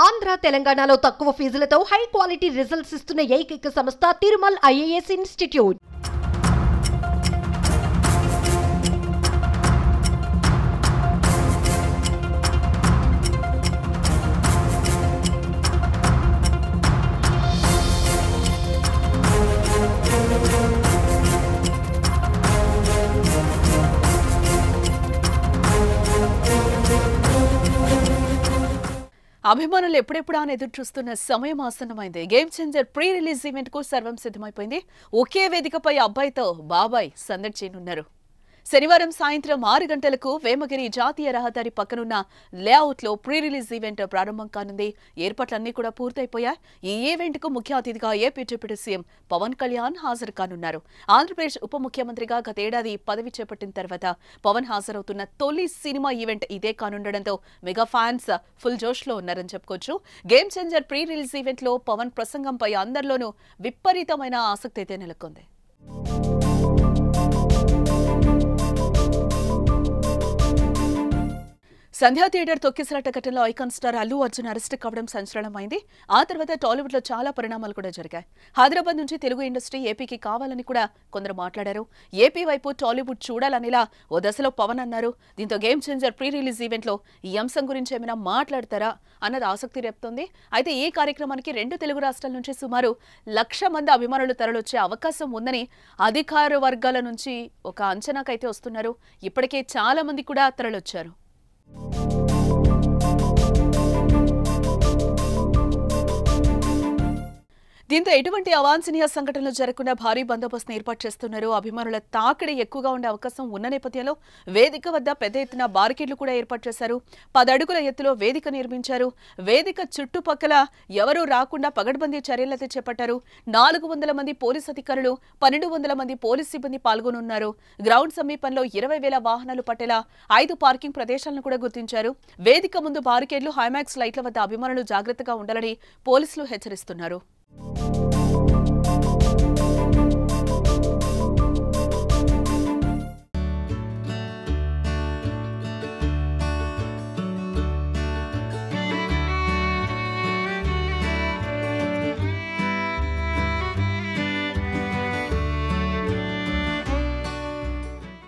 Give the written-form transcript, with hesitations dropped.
ఆంధ్ర తెలంగాణలో తక్కువ ఫీజులతో high quality results ఇస్తున్న ఏకైక సంస్థ తిరుమల్ ఐఏఎస్ ఇన్స్టిట్యూట్. అభిమానులు ఎప్పుడెప్పుడు అని ఎదురు చూస్తున్న సమయం ఆసన్నమైంది. Game changer pre release event కు సర్వం సిద్ధమైపోయింది. ఒకే వేదికపై అబ్బాయితో బాబాయ్ సందడి చేయనున్నారు. శనివారం సాయంత్రం 6 గంటలకు వేమగిరి జాతీయ రహదారి పక్కనున్న లేఅవుట్ లో ప్రీ రిలీజ్ ఈవెంట్ ప్రారంభం కానుంది. ఏర్పాట్లన్నీ కూడా పూర్తయిపోయాయి. ఈ ఈవెంట్ కు ముఖ్య అతిథిగా AP deputy CM Pawan Kalyan హాజరు కానున్నారు. ఆంధ్రప్రదేశ్ ఉప ముఖ్యమంత్రిగా గతేడాది పదవి చేపట్టిన తర్వాత పవన్ హాజరవుతున్న తొలి సినిమా ఈవెంట్ ఇదే కానుండడంతో మెగా ఫ్యాన్స్ ఫుల్ జోష్ లో ఉన్నారని చెప్పుకోవచ్చు. Game changer pre release event లో పవన్ ప్రసంగంపై అందరిలోనూ విపరీతమైన ఆసక్తి అయితే నెలకొంది. సంధ్యా థియేటర్ తొక్కిసలాట ఘటనలో icon star Allu Arjun arrest కావడం సంచలనమైంది. ఆ తర్వాత టాలీవుడ్ లో చాలా పరిణామాలు కూడా జరిగాయి. హైదరాబాద్ నుంచి తెలుగు ఇండస్ట్రీ ఏపీకి కావాలని కూడా కొందరు మాట్లాడారు. ఏపీ వైపు టాలీవుడ్ చూడాలనిలా ఓ దశలో పవన్ అన్నారు. దీంతో game changer pre release event లో ఈ అంశం గురించి ఏమైనా మాట్లాడతారా అన్నది ఆసక్తి రేపుతోంది. అయితే ఈ కార్యక్రమానికి 2 తెలుగు రాష్ట్రాల నుంచి సుమారు 1,00,000 మంది అభిమానులు తరలొచ్చే అవకాశం ఉందని అధికార వర్గాల నుంచి ఒక అంచనాకైతే వస్తున్నారు. ఇప్పటికే చాలా మంది కూడా తరలొచ్చారు. దీంతో ఎటువంటి అవాంఛనీయ సంఘటనలు జరగకుండా భారీ బందోబస్తును ఏర్పాటు చేస్తున్నారు. అభిమానుల తాకిడి ఎక్కువగా ఉండే అవకాశం ఉన్న నేపథ్యంలో వేదిక వద్ద పెద్ద ఎత్తున బారికేడ్లు కూడా ఏర్పాటు చేశారు. 10 అడుగుల ఎత్తులో వేదిక నిర్మించారు. వేదిక చుట్టుపక్కల ఎవరూ రాకుండా పగడ్బందీ చర్యలైతే చేపట్టారు. 400 మంది పోలీసు అధికారులు, 1200 మంది పోలీసు సిబ్బంది పాల్గొనున్నారు. గ్రౌండ్ సమీపంలో 20,000 వాహనాలు పట్టేలా 5 పార్కింగ్ ప్రదేశాలను కూడా గుర్తించారు. వేదిక ముందు బారికేడ్లు, హైమాక్స్ లైట్ల వద్ద అభిమానులు జాగ్రత్తగా ఉండాలని పోలీసులు హెచ్చరిస్తున్నారు.